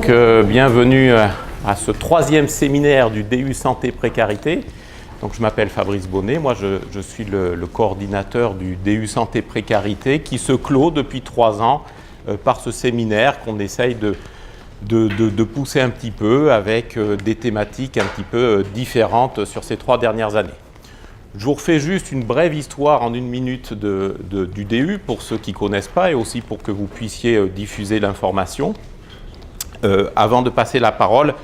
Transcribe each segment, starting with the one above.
Donc, bienvenue à ce troisième séminaire du DU Santé Précarité. Donc, je m'appelle Fabrice Bonnet, moi je suis le coordinateur du DU Santé Précarité qui se clôt depuis 3 ans par ce séminaire qu'on essaye de pousser un petit peu avec des thématiques un petit peu différentes sur ces 3 dernières années. Je vous refais juste une brève histoire en 1 minute du DU pour ceux qui ne connaissent pas et aussi pour que vous puissiez diffuser l'information avant de passer la parole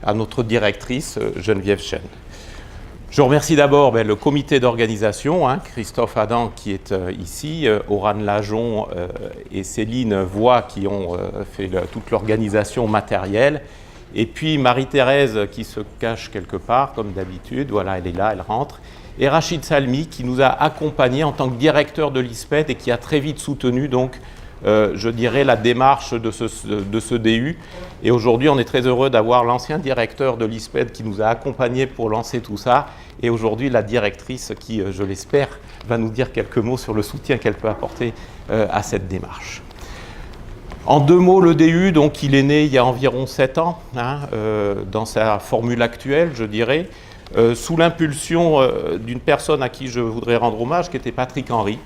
à notre directrice Geneviève Chen. Je remercie d'abord le comité d'organisation, Christophe Adam qui est ici, Oran Lajon et Céline Voix qui ont fait toute l'organisation matérielle, et puis Marie-Thérèse qui se cache quelque part comme d'habitude, voilà, elle est là, elle rentre, et Rachid Salmi qui nous a accompagnés en tant que directeur de l'ISPED et qui a très vite soutenu donc je dirais la démarche de ce DU. Et aujourd'hui, on est très heureux d'avoir l'ancien directeur de l'ISPED qui nous a accompagnés pour lancer tout ça. Et aujourd'hui, la directrice qui, je l'espère, va nous dire quelques mots sur le soutien qu'elle peut apporter à cette démarche. En 2 mots, le DU, donc, il est né il y a environ 7 ans, dans sa formule actuelle, je dirais, sous l'impulsion d'une personne à qui je voudrais rendre hommage, qui était Patrick Henry,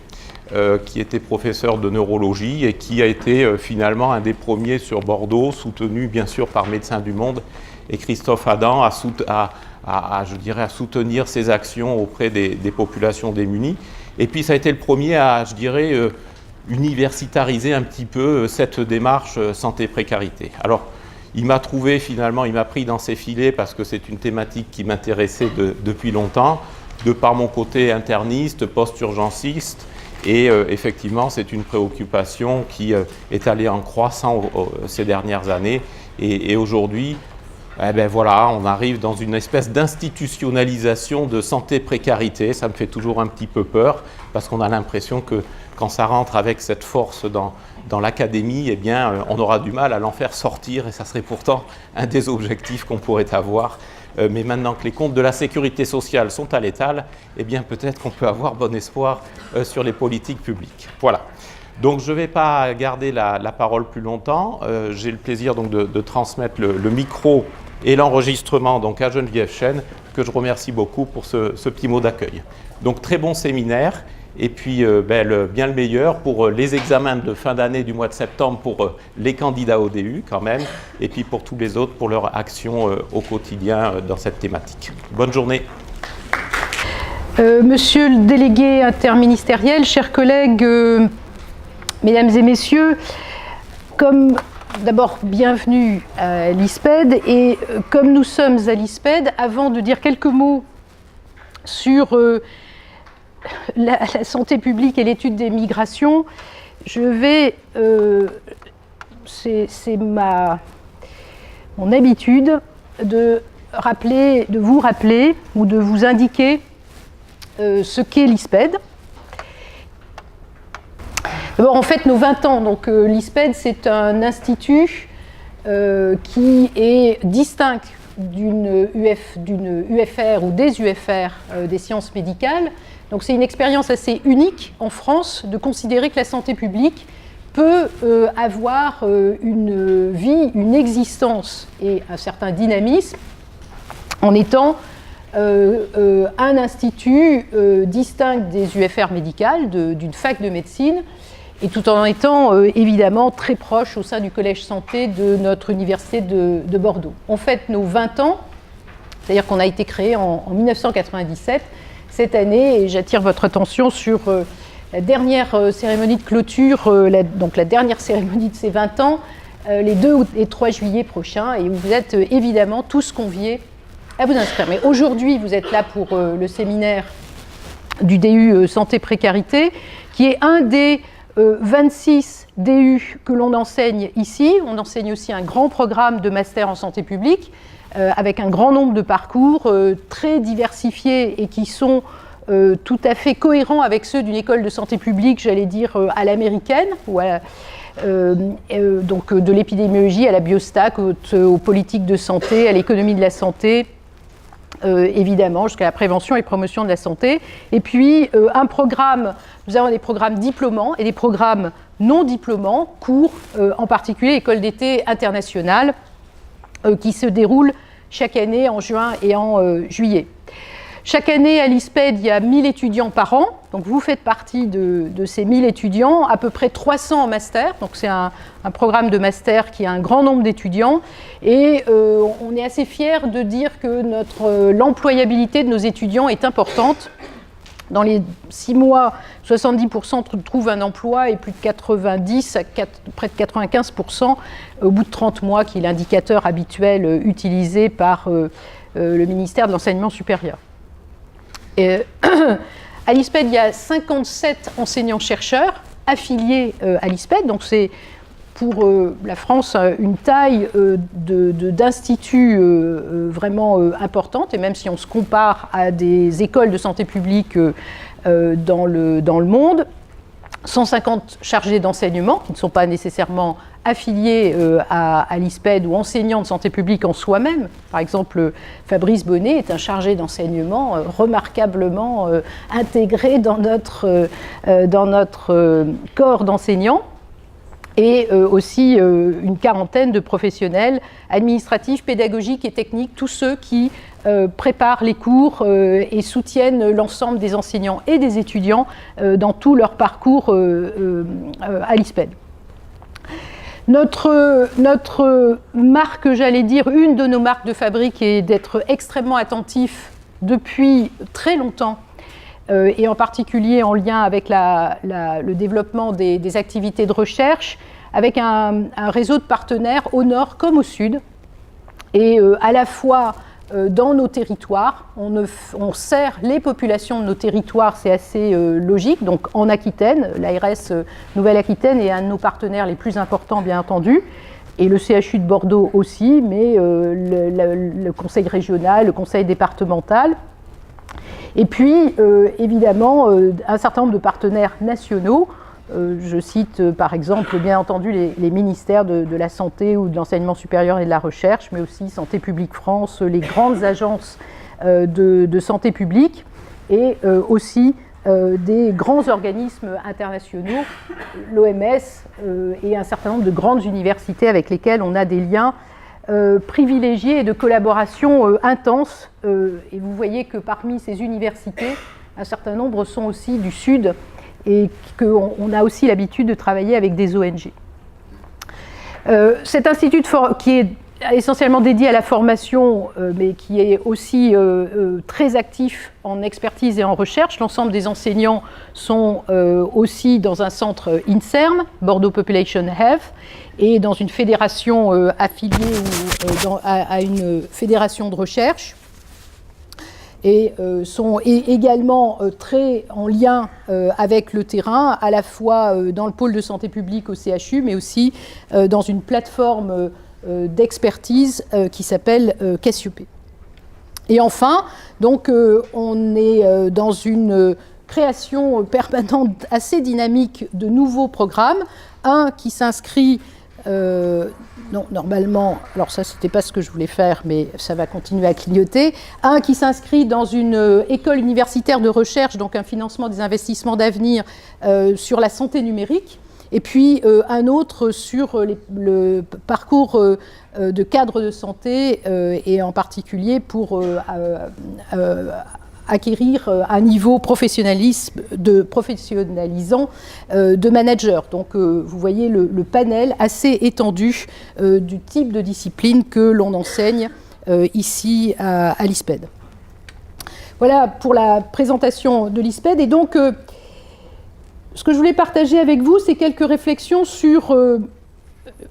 qui était professeur de neurologie et qui a été finalement un des premiers sur Bordeaux, soutenu bien sûr par Médecins du Monde, et Christophe Adam à soutenir ses actions auprès des populations démunies. Et puis ça a été le premier à, je dirais, universitariser un petit peu cette démarche santé-précarité. Alors, il m'a trouvé finalement, il m'a pris dans ses filets parce que c'est une thématique qui m'intéressait depuis longtemps, de par mon côté interniste, post-urgenciste. Et effectivement, c'est une préoccupation qui est allée en croissant ces dernières années. Et aujourd'hui, voilà, on arrive dans une espèce d'institutionnalisation de santé-précarité. Ça me fait toujours un petit peu peur parce qu'on a l'impression que quand ça rentre avec cette force dans l'académie, eh bien, on aura du mal à l'en faire sortir. Et ça serait pourtant un des objectifs qu'on pourrait avoir. Mais maintenant que les comptes de la sécurité sociale sont à l'étal, eh bien peut-être qu'on peut avoir bon espoir sur les politiques publiques. Voilà. Donc je ne vais pas garder la parole plus longtemps. J'ai le plaisir donc de transmettre le micro et l'enregistrement donc à Geneviève Chen, que je remercie beaucoup pour ce petit mot d'accueil. Donc très bon séminaire. Et puis bien le meilleur pour les examens de fin d'année du mois de septembre pour les candidats au DU quand même, et puis pour tous les autres pour leur action au quotidien dans cette thématique. Bonne journée. Monsieur le délégué interministériel, chers collègues, mesdames et messieurs, d'abord bienvenue à l'ISPED, et comme nous sommes à l'ISPED, avant de dire quelques mots sur la santé publique et l'étude des migrations, je vais, c'est mon habitude de vous rappeler ou de vous indiquer ce qu'est l'ISPED. D'abord, en fait, nos 20 ans, donc l'ISPED, c'est un institut qui est distinct d'une UFR ou des UFR des sciences médicales. Donc c'est une expérience assez unique en France de considérer que la santé publique peut avoir une vie, une existence et un certain dynamisme en étant un institut distinct des UFR médicales, d'une fac de médecine, et tout en étant évidemment très proche au sein du collège santé de notre université de Bordeaux. On fête nos 20 ans, c'est-à-dire qu'on a été créé en 1997, cette année, et j'attire votre attention sur la dernière cérémonie de clôture, donc la dernière cérémonie de ces 20 ans, les 2 et 3 juillet prochains, et vous êtes évidemment tous conviés à vous inscrire. Mais aujourd'hui, vous êtes là pour le séminaire du DU Santé Précarité, qui est un des 26 DU que l'on enseigne ici. On enseigne aussi un grand programme de master en santé publique, avec un grand nombre de parcours très diversifiés et qui sont tout à fait cohérents avec ceux d'une école de santé publique, j'allais dire à l'américaine, ou donc de l'épidémiologie à la biostac, aux politiques de santé, à l'économie de la santé, évidemment, jusqu'à la prévention et promotion de la santé. Et puis, un programme, nous avons des programmes diplômants et des programmes non diplômants, courts, en particulier école d'été internationale, qui se déroule chaque année en juin et en juillet. Chaque année, à l'ISPED, il y a 1000 étudiants par an. Donc, vous faites partie de ces 1000 étudiants, à peu près 300 en master. Donc, c'est un programme de master qui a un grand nombre d'étudiants. Et on est assez fiers de dire que l'employabilité de nos étudiants est importante. Dans les 6 mois, 70% trouvent un emploi et plus de 90 à près de 95% au bout de 30 mois, qui est l'indicateur habituel utilisé par le ministère de l'Enseignement supérieur. Et, à l'ISPED, il y a 57 enseignants-chercheurs affiliés à l'ISPED, donc c'est pour la France une taille d'institut vraiment importante, et même si on se compare à des écoles de santé publique dans le monde, 150 chargés d'enseignement qui ne sont pas nécessairement affiliés à l'ISPED ou enseignants de santé publique en soi-même. Par exemple, Fabrice Bonnet est un chargé d'enseignement remarquablement intégré dans notre corps d'enseignants, et aussi une quarantaine de professionnels administratifs, pédagogiques et techniques, tous ceux qui préparent les cours et soutiennent l'ensemble des enseignants et des étudiants dans tout leur parcours à l'ISPED. Notre marque, j'allais dire, une de nos marques de fabrique est d'être extrêmement attentif depuis très longtemps, et en particulier en lien avec le développement des activités de recherche, avec un réseau de partenaires au nord comme au sud, et à la fois dans nos territoires, on sert les populations de nos territoires, c'est assez logique. Donc en Aquitaine, l'ARS Nouvelle-Aquitaine est un de nos partenaires les plus importants, bien entendu, et le CHU de Bordeaux aussi, mais le conseil régional, le conseil départemental, et puis évidemment un certain nombre de partenaires nationaux. Je cite par exemple, bien entendu, les ministères de la Santé ou de l'Enseignement supérieur et de la Recherche, mais aussi Santé publique France, les grandes agences de santé publique, et aussi des grands organismes internationaux, l'OMS et un certain nombre de grandes universités avec lesquelles on a des liens privilégiés et de collaboration intense. Et vous voyez que parmi ces universités, un certain nombre sont aussi du Sud, et qu'on a aussi l'habitude de travailler avec des ONG. Cet institut qui est essentiellement dédié à la formation, mais qui est aussi très actif en expertise et en recherche. L'ensemble des enseignants sont aussi dans un centre INSERM, Bordeaux Population Health, et dans une fédération affiliée à une fédération de recherche, et sont également très en lien avec le terrain, à la fois dans le pôle de santé publique au CHU, mais aussi dans une plateforme d'expertise qui s'appelle Cassiope. Et enfin, donc, on est dans une création permanente assez dynamique de nouveaux programmes, un qui s'inscrit non, normalement, alors ça c'était pas ce que je voulais faire, mais ça va continuer à clignoter. Un qui s'inscrit dans une école universitaire de recherche, donc un financement des investissements d'avenir sur la santé numérique, et puis un autre sur le parcours de cadre de santé, et en particulier pour acquérir un niveau professionnalisant de manager. Donc vous voyez le panel assez étendu du type de discipline que l'on enseigne ici à l'ISPED. Voilà pour la présentation de l'ISPED. Et donc ce que je voulais partager avec vous, c'est quelques réflexions sur...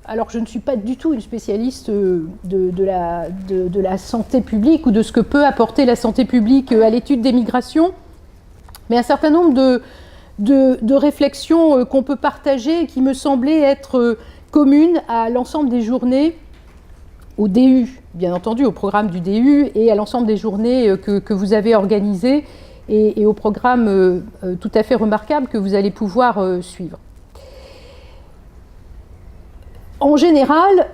alors je ne suis pas du tout une spécialiste de la santé publique ou de ce que peut apporter la santé publique à l'étude des migrations, mais un certain nombre de réflexions qu'on peut partager et qui me semblaient être communes à l'ensemble des journées au DU, bien entendu au programme du DU, et à l'ensemble des journées que vous avez organisées, et au programme tout à fait remarquable que vous allez pouvoir suivre. En général,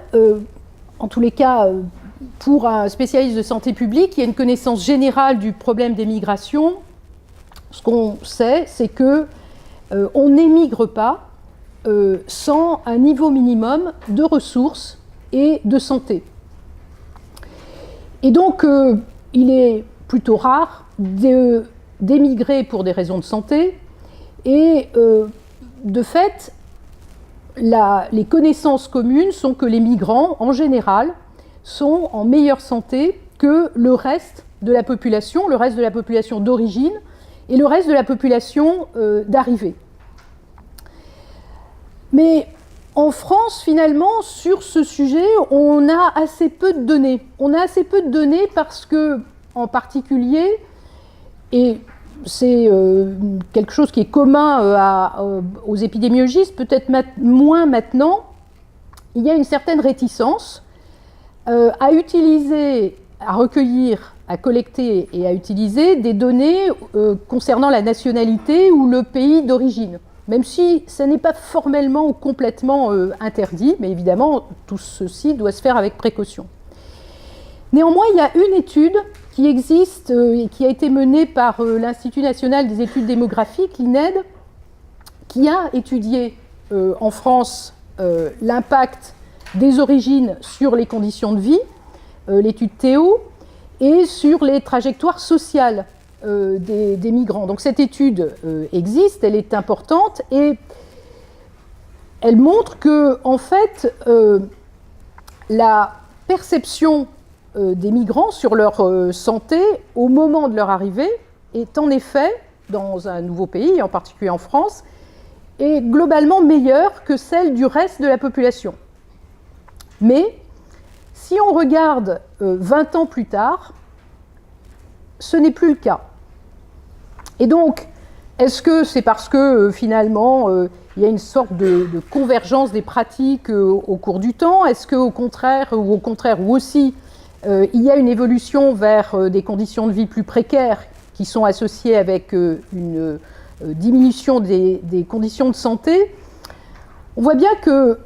en tous les cas, pour un spécialiste de santé publique, il y a une connaissance générale du problème des migrations. Ce qu'on sait, c'est qu'on n'émigre pas sans un niveau minimum de ressources et de santé. Et donc, il est plutôt rare d'émigrer pour des raisons de santé. Et de fait, les connaissances communes sont que les migrants, en général, sont en meilleure santé que le reste de la population d'origine et le reste de la population d'arrivée. Mais en France, finalement, sur ce sujet, on a assez peu de données. On a assez peu de données parce que, en particulier, et c'est quelque chose qui est commun aux épidémiologistes, peut-être moins maintenant, il y a une certaine réticence à utiliser, à recueillir, à collecter et à utiliser des données concernant la nationalité ou le pays d'origine. Même si ça n'est pas formellement ou complètement interdit, mais évidemment, tout ceci doit se faire avec précaution. Néanmoins, il y a une étude qui existe et qui a été menée par l'Institut national des études démographiques, l'INED, qui a étudié en France l'impact des origines sur les conditions de vie, l'étude Théo, et sur les trajectoires sociales des migrants. Donc cette étude existe, elle est importante, et elle montre que, en fait, la perception des migrants sur leur santé au moment de leur arrivée est en effet, dans un nouveau pays, en particulier en France, est globalement meilleure que celle du reste de la population. Mais si on regarde 20 ans plus tard, ce n'est plus le cas. Et donc, est-ce que c'est parce que finalement il y a une sorte de convergence des pratiques au cours du temps? Est-ce qu'au contraire, ou aussi, il y a une évolution vers des conditions de vie plus précaires qui sont associées avec une diminution des conditions de santé? On voit bien que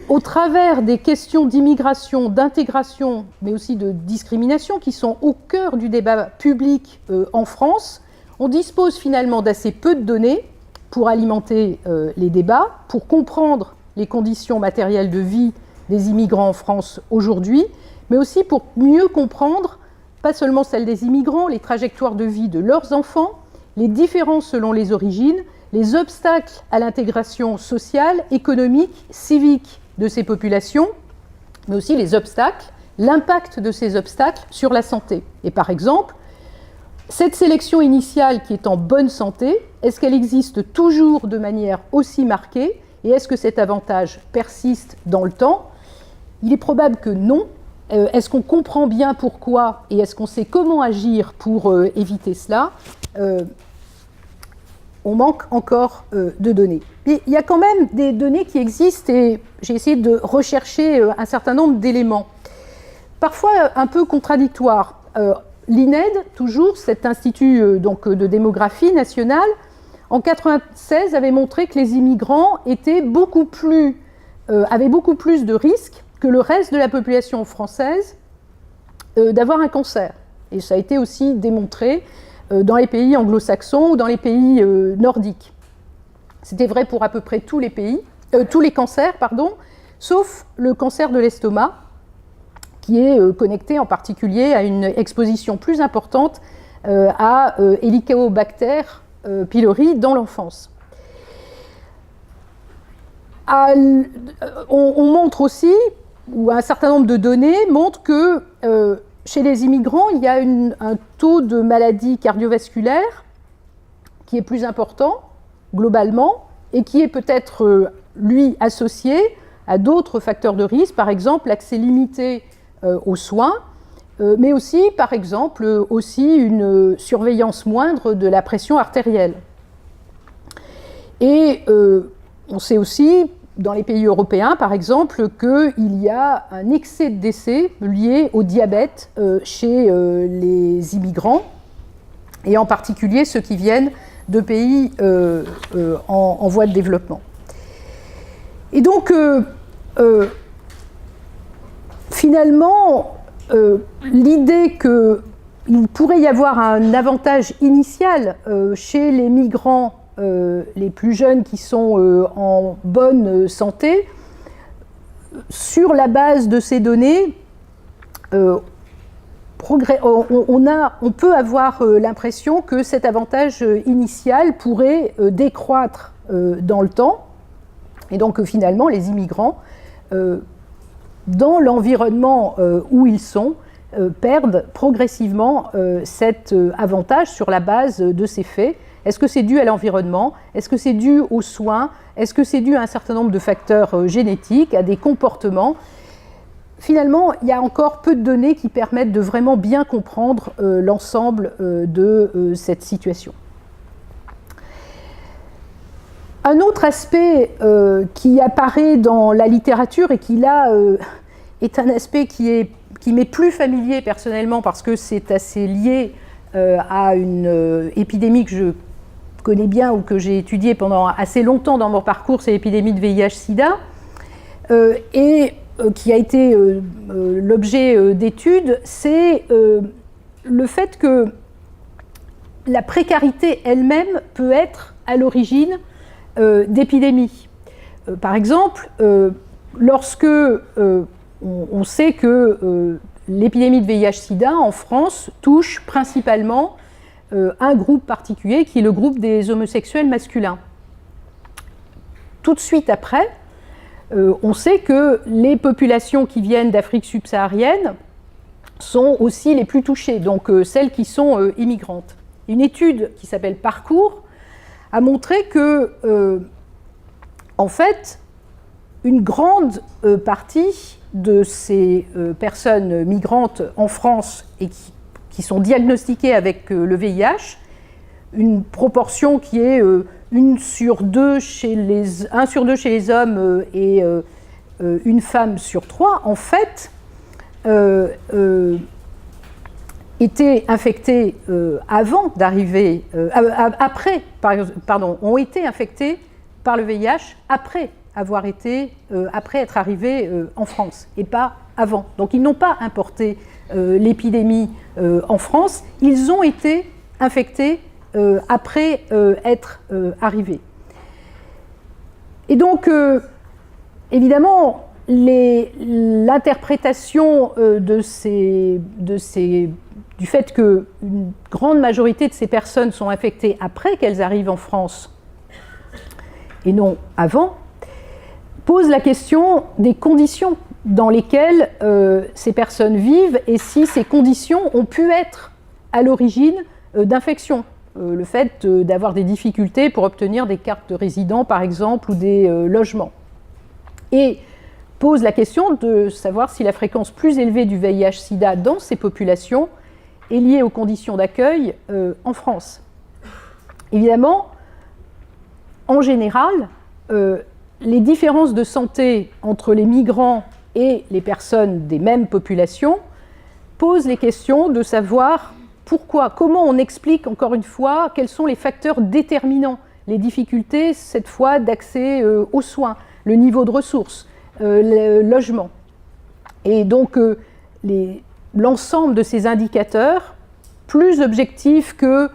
au travers des questions d'immigration, d'intégration, mais aussi de discrimination qui sont au cœur du débat public en France, on dispose finalement d'assez peu de données pour alimenter les débats, pour comprendre les conditions matérielles de vie des immigrants en France aujourd'hui, mais aussi pour mieux comprendre, pas seulement celles des immigrants, les trajectoires de vie de leurs enfants, les différences selon les origines, les obstacles à l'intégration sociale, économique, civique de ces populations, mais aussi les obstacles, l'impact de ces obstacles sur la santé. Et par exemple, cette sélection initiale qui est en bonne santé, est-ce qu'elle existe toujours de manière aussi marquée? Et est-ce que cet avantage persiste dans le temps? Il est probable que non. Est-ce qu'on comprend bien pourquoi et est-ce qu'on sait comment agir pour éviter cela? On manque encore de données. Mais il y a quand même des données qui existent et j'ai essayé de rechercher un certain nombre d'éléments, parfois un peu contradictoires. L'INED, toujours, cet institut donc, de démographie nationale, en 1996 avait montré que les immigrants avaient beaucoup plus de risques que le reste de la population française d'avoir un cancer. Et ça a été aussi démontré dans les pays anglo-saxons ou dans les pays nordiques. C'était vrai pour à peu près tous les pays, tous les cancers, sauf le cancer de l'estomac, qui est connecté en particulier à une exposition plus importante à Helicobacter pylori dans l'enfance. On montre aussi, ou un certain nombre de données montrent que chez les immigrants, il y a un taux de maladie cardiovasculaire qui est plus important, globalement, et qui est peut-être, lui, associé à d'autres facteurs de risque, par exemple l'accès limité aux soins, mais aussi, par exemple, une surveillance moindre de la pression artérielle. Et on sait aussi, dans les pays européens, par exemple, qu'il y a un excès de décès lié au diabète chez les immigrants, et en particulier ceux qui viennent de pays en voie de développement. Et donc, finalement, l'idée qu'il pourrait y avoir un avantage initial chez les migrants les plus jeunes qui sont en bonne santé, sur la base de ces données, on peut avoir l'impression que cet avantage initial pourrait décroître dans le temps, et donc finalement les immigrants, dans l'environnement où ils sont, perdent progressivement cet avantage sur la base de ces faits. Est-ce que c'est dû à l'environnement? Est-ce que c'est dû aux soins? Est-ce que c'est dû à un certain nombre de facteurs génétiques, à des comportements? Finalement, il y a encore peu de données qui permettent de vraiment bien comprendre l'ensemble de cette situation. Un autre aspect qui apparaît dans la littérature et qui là est un aspect qui m'est plus familier personnellement parce que c'est assez lié à une épidémie que je connais bien ou que j'ai étudiée pendant assez longtemps dans mon parcours, c'est l'épidémie de VIH-Sida, et qui a été l'objet d'études, c'est le fait que la précarité elle-même peut être à l'origine d'épidémies. Par exemple, lorsque on sait que l'épidémie de VIH-Sida en France touche principalement un groupe particulier qui est le groupe des homosexuels masculins. Tout de suite après, on sait que les populations qui viennent d'Afrique subsaharienne sont aussi les plus touchées, donc celles qui sont immigrantes. Une étude qui s'appelle Parcours a montré que, en fait, une grande partie de ces personnes migrantes en France et qui sont diagnostiquées avec le VIH, une proportion qui est 1 sur 2 chez les hommes et une femme sur 3, en fait, étaient infectés avant d'arriver, ont été infectés par le VIH après être arrivés en France et pas avant. Donc ils n'ont pas importé l'épidémie en France, ils ont été infectés après être arrivés. Et donc, évidemment, l'interprétation du fait qu'une grande majorité de ces personnes sont infectées après qu'elles arrivent en France et non avant, pose la question des conditions dans lesquelles ces personnes vivent et si ces conditions ont pu être à l'origine d'infections. Le fait d'avoir des difficultés pour obtenir des cartes de résident, par exemple, ou des logements. Et pose la question de savoir si la fréquence plus élevée du VIH-Sida dans ces populations est liée aux conditions d'accueil en France. Évidemment, en général, les différences de santé entre les migrants et les personnes des mêmes populations posent les questions de savoir pourquoi, comment on explique, encore une fois, quels sont les facteurs déterminants, les difficultés, cette fois, d'accès aux soins, le niveau de ressources, le logement. Et donc, l'ensemble de ces indicateurs, plus objectifs que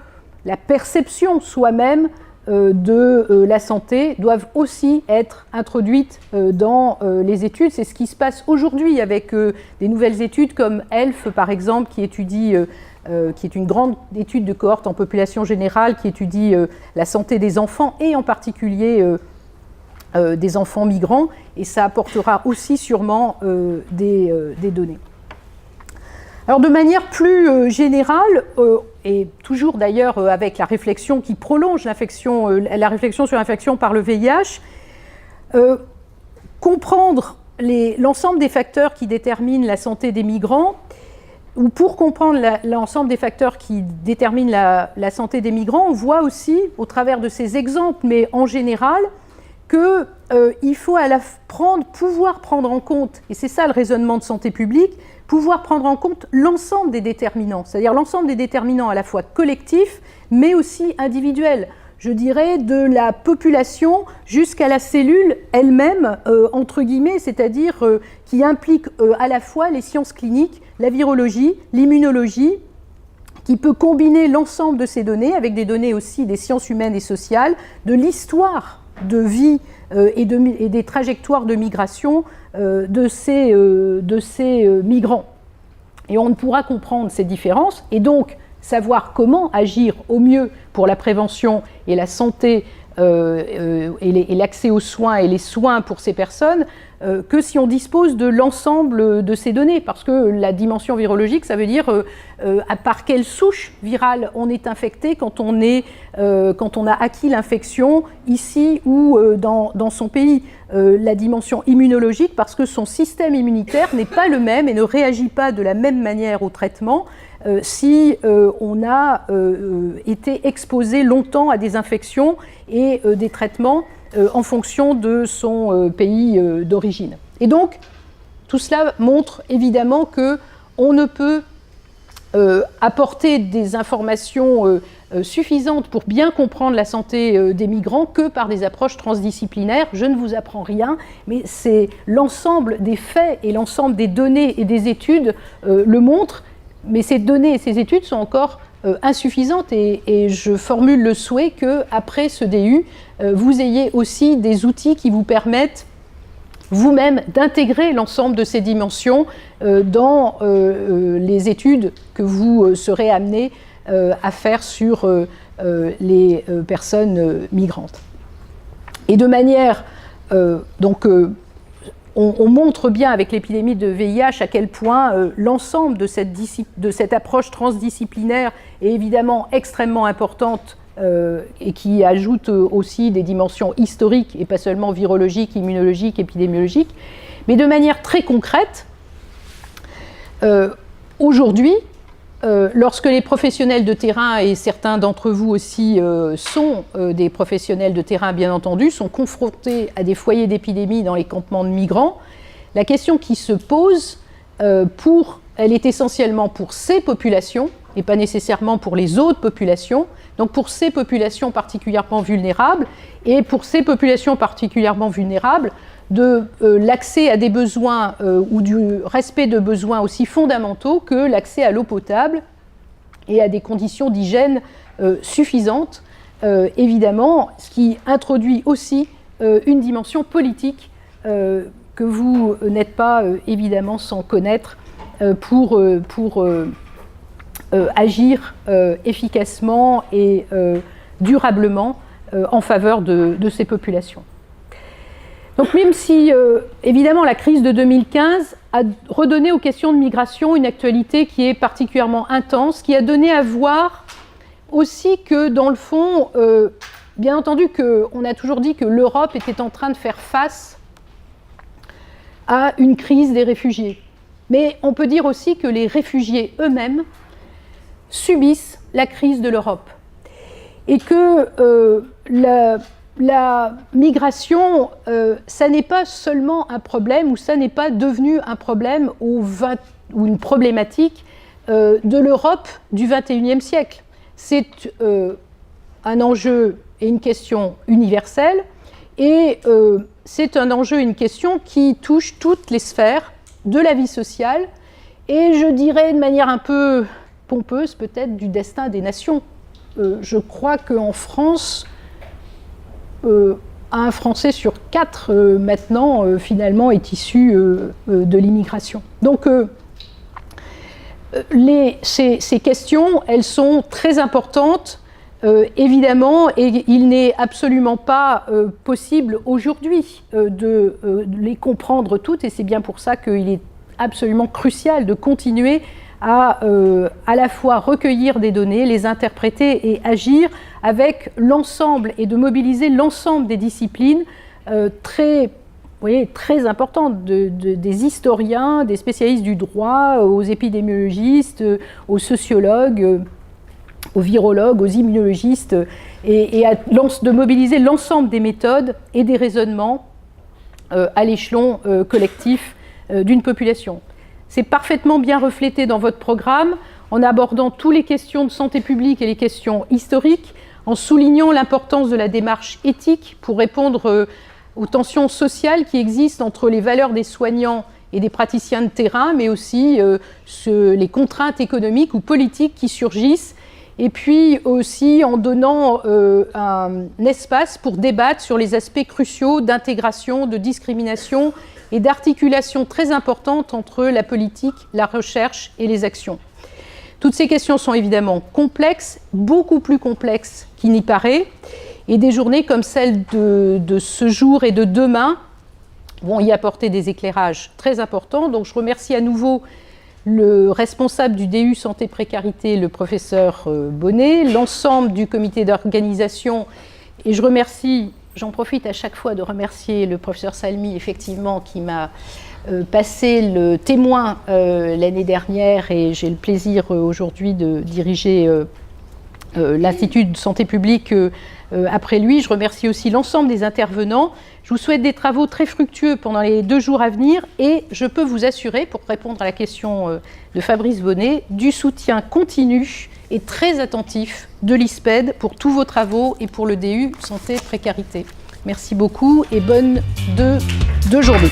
la perception soi-même de la santé, doivent aussi être introduites dans les études. C'est ce qui se passe aujourd'hui avec des nouvelles études comme ELF, par exemple, qui étudie, qui est une grande étude de cohorte en population générale, qui étudie la santé des enfants et en particulier des enfants migrants, et ça apportera aussi sûrement des données. Alors de manière plus générale, et toujours d'ailleurs avec la réflexion qui prolonge la réflexion sur l'infection par le VIH, comprendre l'ensemble des facteurs qui déterminent la santé des migrants, ou pour comprendre l'ensemble des facteurs qui déterminent la santé des migrants, on voit aussi, au travers de ces exemples, mais en général, qu'il faut pouvoir prendre en compte, et c'est ça le raisonnement de santé publique, pouvoir prendre en compte l'ensemble des déterminants, c'est-à-dire l'ensemble des déterminants à la fois collectifs, mais aussi individuels. Je dirais de la population jusqu'à la cellule elle-même, entre guillemets, c'est-à-dire qui implique à la fois les sciences cliniques, la virologie, l'immunologie, qui peut combiner l'ensemble de ces données avec des données aussi des sciences humaines et sociales, de l'histoire de vie et des trajectoires de migration de ces migrants. Et on ne pourra comprendre ces différences, et donc savoir comment agir au mieux pour la prévention et la santé et l'accès aux soins et les soins pour ces personnes que si on dispose de l'ensemble de ces données. Parce que la dimension virologique, ça veut dire par quelle souche virale on est infecté quand on a acquis l'infection ici ou dans son pays. La dimension immunologique, parce que son système immunitaire n'est pas le même et ne réagit pas de la même manière au traitement si on a été exposé longtemps à des infections et des traitements en fonction de son pays d'origine. Et donc, tout cela montre évidemment qu'on ne peut apporter des informations suffisantes pour bien comprendre la santé des migrants que par des approches transdisciplinaires. Je ne vous apprends rien, mais c'est l'ensemble des faits et l'ensemble des données et des études le montrent. Mais ces données et ces études sont encore insuffisantes et je formule le souhait qu'après ce DU, vous ayez aussi des outils qui vous permettent vous-même d'intégrer l'ensemble de ces dimensions dans les études que vous serez amenés à faire sur les personnes migrantes. Et de manière on montre bien avec l'épidémie de VIH à quel point l'ensemble de cette approche transdisciplinaire est évidemment extrêmement importante et qui ajoute aussi des dimensions historiques et pas seulement virologiques, immunologiques, épidémiologiques. Mais de manière très concrète, aujourd'hui, lorsque les professionnels de terrain, et certains d'entre vous aussi sont des professionnels de terrain bien entendu, sont confrontés à des foyers d'épidémie dans les campements de migrants, la question qui se pose, elle est essentiellement pour ces populations, et pas nécessairement pour les autres populations, donc pour ces populations particulièrement vulnérables, et pour ces populations particulièrement vulnérables, de l'accès à des besoins ou du respect de besoins aussi fondamentaux que l'accès à l'eau potable et à des conditions d'hygiène suffisantes, évidemment, ce qui introduit aussi une dimension politique que vous n'êtes pas évidemment sans connaître pour agir efficacement et durablement en faveur de ces populations. Donc même si, évidemment, la crise de 2015 a redonné aux questions de migration une actualité qui est particulièrement intense, qui a donné à voir aussi que, dans le fond, bien entendu, on a toujours dit que l'Europe était en train de faire face à une crise des réfugiés. Mais on peut dire aussi que les réfugiés eux-mêmes subissent la crise de l'Europe. Et que la migration, ça n'est pas seulement un problème, ou ça n'est pas devenu un problème ou une problématique de l'Europe du XXIe siècle. C'est un enjeu et une question universelle, et c'est un enjeu et une question qui touche toutes les sphères de la vie sociale, et je dirais de manière un peu pompeuse peut-être du destin des nations. Je crois qu'en France, un Français sur 4 maintenant finalement est issu de l'immigration. Donc ces questions, elles sont très importantes évidemment, et il n'est absolument pas possible aujourd'hui de les comprendre toutes, et c'est bien pour ça qu'il est absolument crucial de continuer à la fois recueillir des données, les interpréter et agir avec l'ensemble et de mobiliser l'ensemble des disciplines très importantes, des historiens, des spécialistes du droit, aux épidémiologistes, aux sociologues, aux virologues, aux immunologistes, et de mobiliser l'ensemble des méthodes et des raisonnements à l'échelon collectif d'une population. C'est parfaitement bien reflété dans votre programme, en abordant toutes les questions de santé publique et les questions historiques, en soulignant l'importance de la démarche éthique pour répondre aux tensions sociales qui existent entre les valeurs des soignants et des praticiens de terrain, mais aussi les contraintes économiques ou politiques qui surgissent, et puis aussi en donnant un espace pour débattre sur les aspects cruciaux d'intégration, de discrimination et d'articulation très importante entre la politique, la recherche et les actions. Toutes ces questions sont évidemment complexes, beaucoup plus complexes qu'il n'y paraît, et des journées comme celle de ce jour et de demain vont y apporter des éclairages très importants. Donc je remercie à nouveau le responsable du DU Santé Précarité, le professeur Bonnet, l'ensemble du comité d'organisation, et je remercie, j'en profite à chaque fois de remercier le professeur Salmi, effectivement, qui m'a passé le témoin l'année dernière, et j'ai le plaisir aujourd'hui de diriger l'Institut de santé publique après lui. Je remercie aussi l'ensemble des intervenants. Je vous souhaite des travaux très fructueux pendant les 2 jours à venir, et je peux vous assurer, pour répondre à la question de Fabrice Bonnet, du soutien continu et très attentif de l'ISPED pour tous vos travaux et pour le DU Santé Précarité. Merci beaucoup et bonne deux journées.